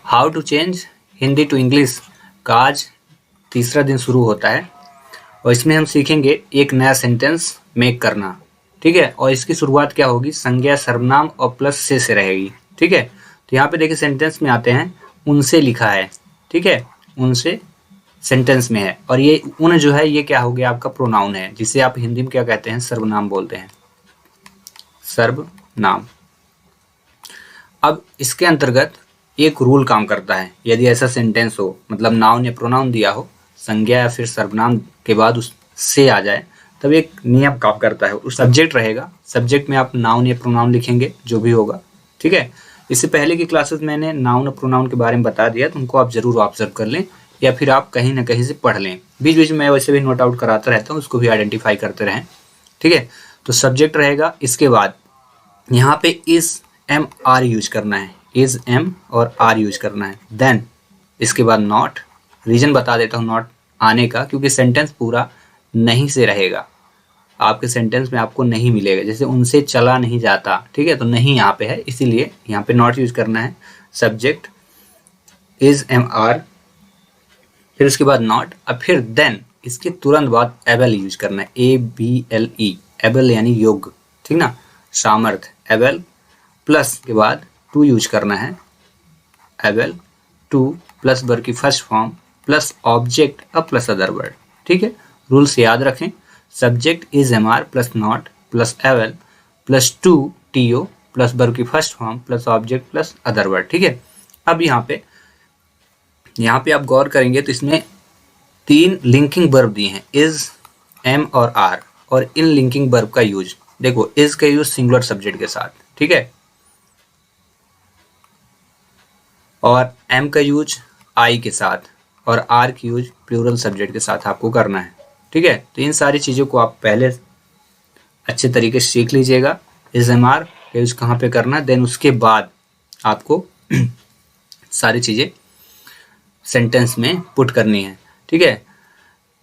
How to change Hindi to English का आज तीसरा दिन शुरू होता है और इसमें हम सीखेंगे एक नया सेंटेंस मेक करना। ठीक है, और इसकी शुरुआत क्या होगी, संज्ञा सर्वनाम और प्लस से रहेगी। ठीक है, तो यहाँ पे देखिए सेंटेंस में आते हैं, उनसे लिखा है। ठीक है, उनसे सेंटेंस में है और ये उन जो है ये क्या हो गया, आपका प्रोनाउन है, जिसे आप हिंदी में क्या कहते हैं, सर्वनाम बोलते हैं, सर्वनाम। अब इसके अंतर्गत एक रूल काम करता है। यदि ऐसा सेंटेंस हो, मतलब नाउन या प्रोनाउन दिया हो, संज्ञा या फिर सर्वनाम के बाद उस से आ जाए, तब एक नियम काम करता है। उस सब्जेक्ट रहेगा, सब्जेक्ट में आप नाउन या प्रोनाउन लिखेंगे, जो भी होगा। ठीक है, इससे पहले की क्लासेस मैंने नाउन और प्रोनाउन के बारे में बता दिया, तो उनको आप जरूर ऑब्जर्व कर लें या फिर आप कहीं ना कहीं से पढ़ लें। बीच बीच में मैं वैसे भी नोट आउट कराता रहता हूँ, उसको भी आइडेंटिफाई करते रहें। ठीक है, तो सब्जेक्ट रहेगा, इसके बाद यहाँ पे इज एम आर यूज करना है, इज एम और आर यूज करना है। देन इसके बाद नॉट, रीजन बता देता हूँ नॉट आने का, क्योंकि सेंटेंस पूरा नहीं से रहेगा, आपके सेंटेंस में आपको नहीं मिलेगा। जैसे उनसे चला नहीं जाता, ठीक है, तो नहीं यहाँ पे है, इसीलिए यहाँ पे नॉट यूज करना है। सब्जेक्ट इज एम आर, फिर उसके बाद नॉट, अब फिर देन इसके तुरंत बाद एबल यूज करना है, A B L E, able यानी योग्य, ठीक ना, सामर्थ्य, एबल, प्लस के बाद टू यूज करना है, एबल टू प्लस वर्ब की फर्स्ट फॉर्म प्लस ऑब्जेक्ट अब प्लस अदर वर्ड। ठीक है, रूल्स याद रखें, subject is am are plus not plus able plus to T O plus verb की first form plus object plus other word. ठीक है, अब यहाँ पे आप गौर करेंगे तो इसमें 3 लिंकिंग वर्ब दिए हैं, इज, एम और आर, और इन लिंकिंग वर्ब का यूज देखो, इज का यूज सिंगुलर सब्जेक्ट के साथ, ठीक है, और एम का यूज आई के साथ, और आर की यूज प्लूरल सब्जेक्ट के साथ आपको करना है। ठीक है, तो इन सारी चीज़ों को आप पहले अच्छे तरीके से सीख लीजिएगा। इज एम आर का यूज कहाँ पे करना है, देन उसके बाद आपको सारी चीज़ें सेंटेंस में पुट करनी है। ठीक है,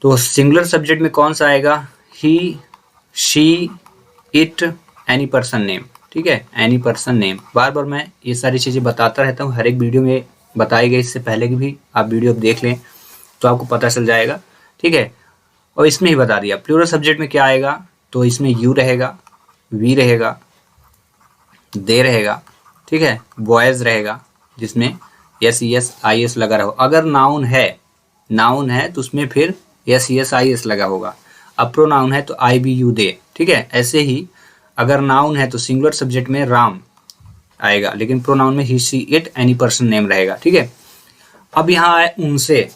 तो सिंगुलर सब्जेक्ट में कौन सा आएगा, he, she, it, any person name. ठीक है, एनी पर्सन नेम, बार बार मैं ये सारी चीज़ें बताता रहता हूँ, हर एक वीडियो में बताई गई, इससे पहले की भी आप वीडियो देख लें तो आपको पता चल जाएगा। ठीक है, और इसमें ही बता दिया। प्लूरल सब्जेक्ट में क्या आएगा, तो इसमें यू रहेगा, वी रहेगा, दे रहेगा, ठीक है, बॉयज रहेगा, जिसमें S E S I S लगा रहो। अगर नाउन है तो उसमें फिर S E S I S लगा होगा। अब प्रोनाउन है तो आई बी यू दे। ठीक है, ऐसे ही अगर नाउन है तो सिंगुलर सब्जेक्ट में राम आएगा, लेकिन प्रोनाउन में he, she, it, any person name रहेगा। ठीक है, अब यहाँ आए उनसे,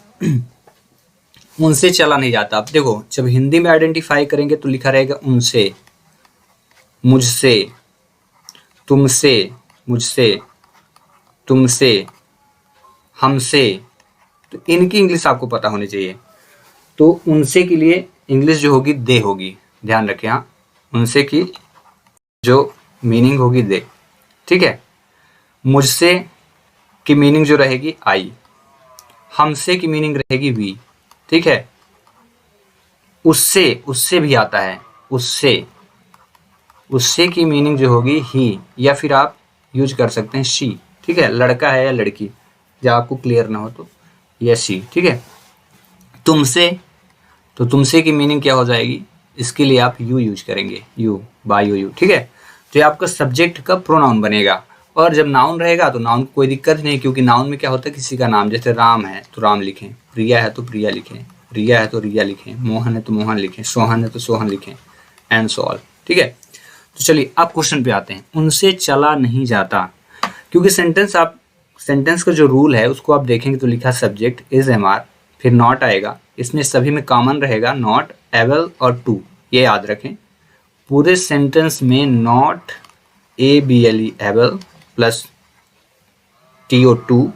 उनसे चला नहीं जाता। अब देखो, जब हिंदी में आइडेंटिफाई करेंगे तो लिखा रहेगा उनसे, मुझसे, तुमसे, मुझसे, तुमसे, हमसे, तो इनकी इंग्लिश आपको पता होनी चाहिए। तो उनसे के लिए इंग्लिश जो होगी दे होगी, ध्यान रखें। हाँ, उनसे की जो मीनिंग होगी दे। ठीक है, मुझसे की मीनिंग जो रहेगी आई, हमसे की मीनिंग रहेगी वी। ठीक है, उससे भी आता है, उससे की मीनिंग जो होगी ही, या फिर आप यूज कर सकते हैं शी। ठीक है, लड़का है या लड़की, जब आपको क्लियर ना हो तो या शी। ठीक है, तुमसे, तो तुमसे की मीनिंग क्या हो जाएगी, इसके लिए आप यू यूज करेंगे, यू, बाय यू। ठीक है, तो ये आपका सब्जेक्ट का प्रोनाउन बनेगा। और जब नाउन रहेगा तो नाउन कोई दिक्कत नहीं, क्योंकि नाउन में क्या होता है, किसी का नाम, जैसे राम है तो राम लिखें, प्रिया है तो प्रिया लिखें, रिया है तो रिया लिखें, मोहन है तो मोहन लिखें, सोहन है तो सोहन लिखें, एंड सो ऑल। ठीक है, तो चलिए अब क्वेश्चन पे आते हैं। उनसे चला नहीं जाता, क्योंकि सेंटेंस का जो रूल है उसको आप देखेंगे तो लिखा सब्जेक्ट इज एम आर, फिर नॉट आएगा, इसमें सभी में कॉमन रहेगा नॉट, एबल और टू, ये याद रखें। पूरे सेंटेंस में not, A B L E, able plus T O to,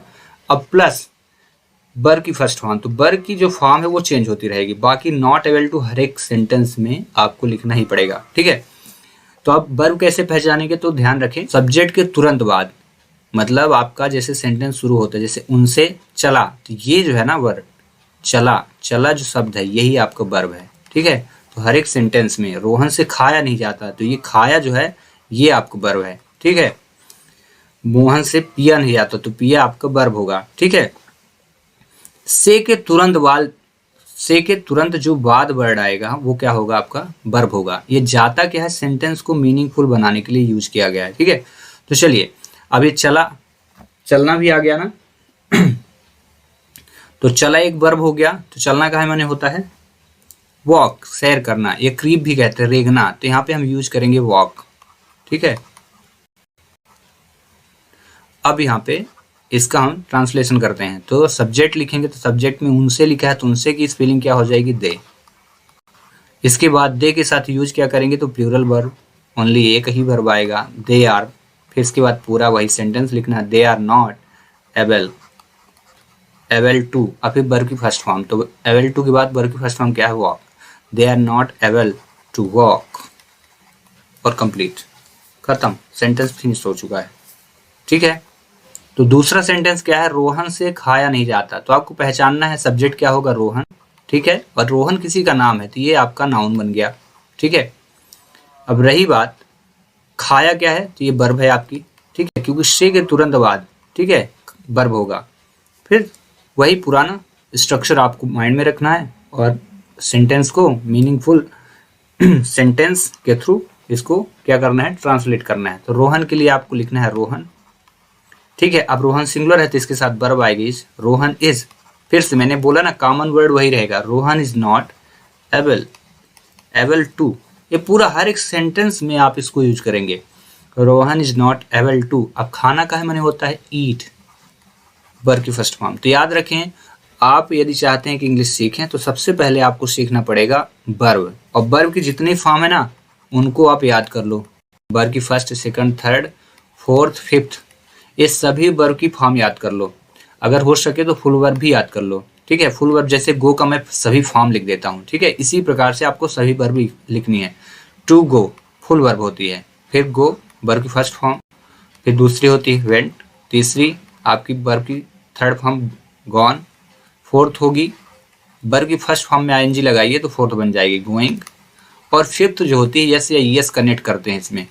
अब प्लस बर की फर्स्ट फॉर्म, तो बर की जो फॉर्म है वो चेंज होती रहेगी, बाकी नॉट एबल टू हर एक सेंटेंस में आपको लिखना ही पड़ेगा। ठीक है, तो आप वर्ब कैसे पहचानेंगे, तो ध्यान रखें, सब्जेक्ट के तुरंत बाद, मतलब आपका जैसे सेंटेंस शुरू होता है, जैसे उनसे चला, तो ये जो है ना वर्ब, चला जो शब्द है यही आपका वर्ब है। ठीक है, तो हर एक सेंटेंस में रोहन से खाया नहीं जाता, तो ये खाया जो है ये आपका वर्ब है। ठीक है, मोहन से पिया नहीं आता, तो पिया आपका वर्ब होगा। ठीक है, से के तुरंत जो बाद वर्ड आएगा वो क्या होगा, आपका वर्ब होगा। ये जाता क्या है, सेंटेंस को मीनिंगफुल बनाने के लिए यूज किया गया है। ठीक है, तो चलिए अब ये चलना भी आ गया ना। तो चला एक वर्ब हो गया, तो चलना का माने होता है वॉक, सैर करना, ये क्रीप भी कहते हैं, रेंगना, तो यहाँ पे हम यूज करेंगे वॉक। ठीक है, अब यहाँ पे इसका हम ट्रांसलेशन करते हैं। तो सब्जेक्ट लिखेंगे, तो सब्जेक्ट में उनसे लिखा है, तो उनसे की स्पेलिंग क्या हो जाएगी, दे। इसके बाद दे के साथ यूज क्या करेंगे, तो प्लूरल वर्ब, ओनली एक ही वर्ब आएगा, दे आर। फिर इसके बाद पूरा वही सेंटेंस लिखना है, they are not able to, और फिर वर्ब की फर्स्ट फॉर्म, तो एबल टू के बाद वर्ब की फर्स्ट फॉर्म क्या है, walk. They are not able to walk, और कंप्लीट, खत्म, सेंटेंस फिनिश हो चुका है। ठीक है, तो दूसरा सेंटेंस क्या है, रोहन से खाया नहीं जाता। तो आपको पहचानना है सब्जेक्ट क्या होगा, रोहन। ठीक है, और रोहन किसी का नाम है, तो ये आपका नाउन बन गया। ठीक है, अब रही बात खाया क्या है, तो ये वर्ब है आपकी। ठीक है, क्योंकि से के तुरंत बाद, ठीक है, वर्ब होगा। फिर वही पुराना स्ट्रक्चर आपको माइंड में रखना है, और सेंटेंस को मीनिंगफुल सेंटेंस के थ्रू इसको क्या करना है, ट्रांसलेट करना है। तो रोहन के लिए आपको लिखना है रोहन। ठीक है, अब रोहन सिंगुलर है तो इसके साथ वर्ब आएगी, रोहन इज। फिर से मैंने बोला ना, कॉमन वर्ड वही रहेगा, Rohan is not able to. ये पूरा हर एक सेंटेंस में आप इसको यूज करेंगे, Rohan is not able to. अब खाना का माने होता है ईट, वर्ब की फर्स्ट फॉर्म। तो याद रखें, आप यदि चाहते हैं कि इंग्लिश सीखें तो सबसे पहले आपको सीखना पड़ेगा वर्ब, और वर्ब की जितनी फॉर्म है ना उनको आप याद कर लो। वर्ब की first, second, third, fourth, fifth, ये सभी वर्ब की फॉर्म याद कर लो। अगर हो सके तो फुल वर्ब भी याद कर लो। ठीक है, फुल वर्ब जैसे गो का मैं सभी फॉर्म लिख देता हूँ। ठीक है, इसी प्रकार से आपको सभी वर्ब लिखनी है। टू गो फुल वर्ब होती है, फिर गो वर्ब की फर्स्ट फॉर्म, फिर दूसरी होती है वेंट, तीसरी आपकी वर्ब की थर्ड फॉर्म गॉन, फोर्थ होगी वर्ब की फर्स्ट फॉर्म में आईएनजी लगाइए तो फोर्थ बन जाएगी गोइंग, और फिफ्थ जो होती है यस या यस कनेक्ट करते हैं इसमें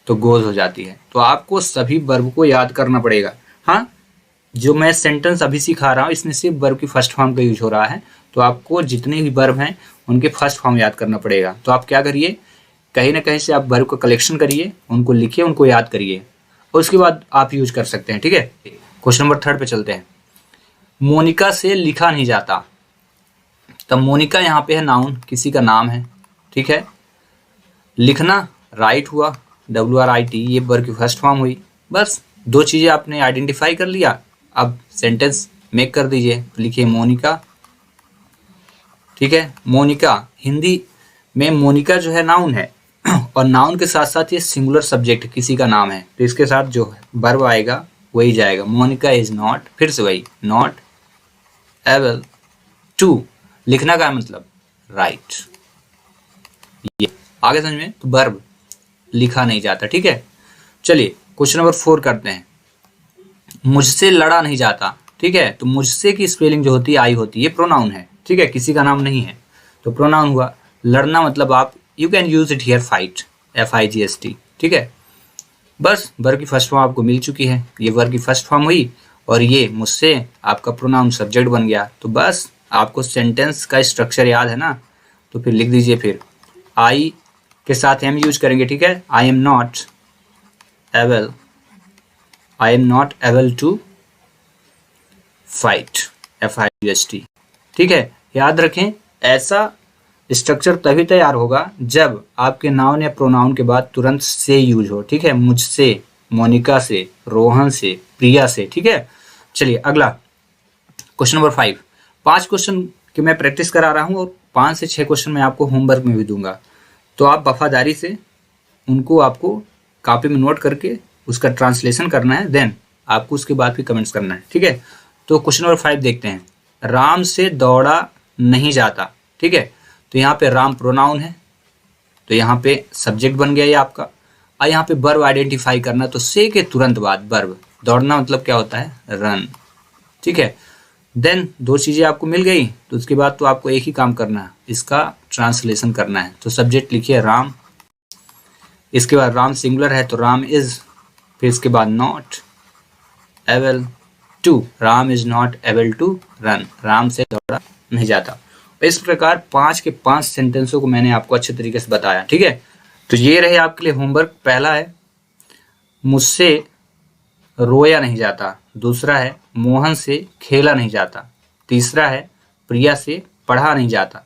तो गोज हो जाती है। तो आपको सभी वर्ब को याद करना पड़ेगा। हाँ, जो मैं सेंटेंस अभी सिखा रहा हूँ इसमें सिर्फ वर्ब की फर्स्ट फॉर्म का यूज हो रहा है, तो आपको जितने भी वर्ब हैं उनके फर्स्ट फॉर्म याद करना पड़ेगा। तो आप क्या करिए, कहीं ना कहीं से आप वर्ब का कलेक्शन करिए, उनको लिखिए, उनको याद करिए, और उसके बाद आप यूज कर सकते हैं। ठीक है, क्वेश्चन नंबर 3 पे चलते हैं। मोनिका से लिखा नहीं जाता। तब मोनिका यहाँ पे है नाउन, किसी का नाम है। ठीक है, लिखना राइट हुआ, WRIT, ये वर्ब की फर्स्ट फॉर्म हुई। बस दो चीज़ें आपने आइडेंटिफाई कर लिया, अब सेंटेंस मेक कर दीजिए। लिखिए मोनिका। ठीक है, मोनिका हिंदी में मोनिका जो है नाउन है, और नाउन के साथ साथ ये सिंगुलर सब्जेक्ट किसी का नाम है, तो इसके साथ जो वर्ब आएगा वही जाएगा। मोनिका इज नॉट, फिर से वही, नॉट एबल टू, लिखना का मतलब राइट। ये आगे समझ में, तो वर्ब लिखा नहीं जाता। ठीक है, चलिए क्वेश्चन नंबर 4 करते हैं। मुझसे लड़ा नहीं जाता। ठीक है, तो मुझसे की स्पेलिंग जो होती है आई होती है, ये प्रोनाउन है। ठीक है, किसी का नाम नहीं है, तो प्रोनाउन हुआ। लड़ना मतलब आप you can use it here fight, FIGHT। ठीक है, बस वर्ब की फर्स्ट फॉर्म आपको मिल चुकी है, ये वर्ब की फर्स्ट फॉर्म हुई, और ये मुझसे आपका प्रोनाउन सब्जेक्ट बन गया। तो बस आपको सेंटेंस का स्ट्रक्चर याद है ना, तो फिर लिख दीजिए। फिर आई के साथ एम यूज करेंगे। ठीक है, I am not able to fight, FIGHT। ठीक है, याद रखें, ऐसा स्ट्रक्चर तभी तैयार होगा जब आपके नाउन या प्रोनाउन के बाद तुरंत से यूज हो। ठीक है, मुझसे, मोनिका से, रोहन से, प्रिया से। ठीक है, चलिए अगला क्वेश्चन नंबर 5। 5 क्वेश्चन की मैं प्रैक्टिस करा रहा हूँ, और 5 से 6 क्वेश्चन मैं आपको होमवर्क में भी दूंगा, तो आप वफादारी से उनको आपको कॉपी में नोट करके उसका ट्रांसलेशन करना है, देन आपको उसके बाद भी कमेंट्स करना है। ठीक है, तो क्वेश्चन नंबर 5 देखते हैं। राम से दौड़ा नहीं जाता। ठीक है, तो यहाँ पे राम प्रोनाउन है, तो यहाँ पे सब्जेक्ट बन गया ये आपका। और यहाँ पे वर्ब आइडेंटिफाई करना, तो से के तुरंत बाद वर्ब, दौड़ना मतलब क्या होता है, रन। ठीक है, देन 2 चीज़ें आपको मिल गई, तो उसके बाद तो आपको एक ही काम करना है, इसका ट्रांसलेशन करना है। तो सब्जेक्ट लिखिए राम, इसके बाद राम सिंगुलर है तो राम इज, फिर इसके बाद not, able to, Ram is not able to run, Ram से दौड़ा नहीं जाता। इस प्रकार 5 के 5 सेंटेंसों को मैंने आपको अच्छे तरीके से बताया, ठीक है। तो ये रहे आपके लिए होमवर्क। पहला है मुझसे रोया नहीं जाता, दूसरा है मोहन से खेला नहीं जाता, तीसरा है प्रिया से पढ़ा नहीं जाता,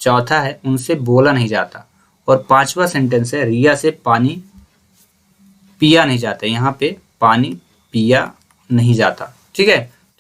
चौथा है उनसे बोला नहीं जाता, और 5वां सेंटेंस है रिया से पानी पिया नहीं जाता। यहाँ पे पानी पिया नहीं जाता, ठीक है।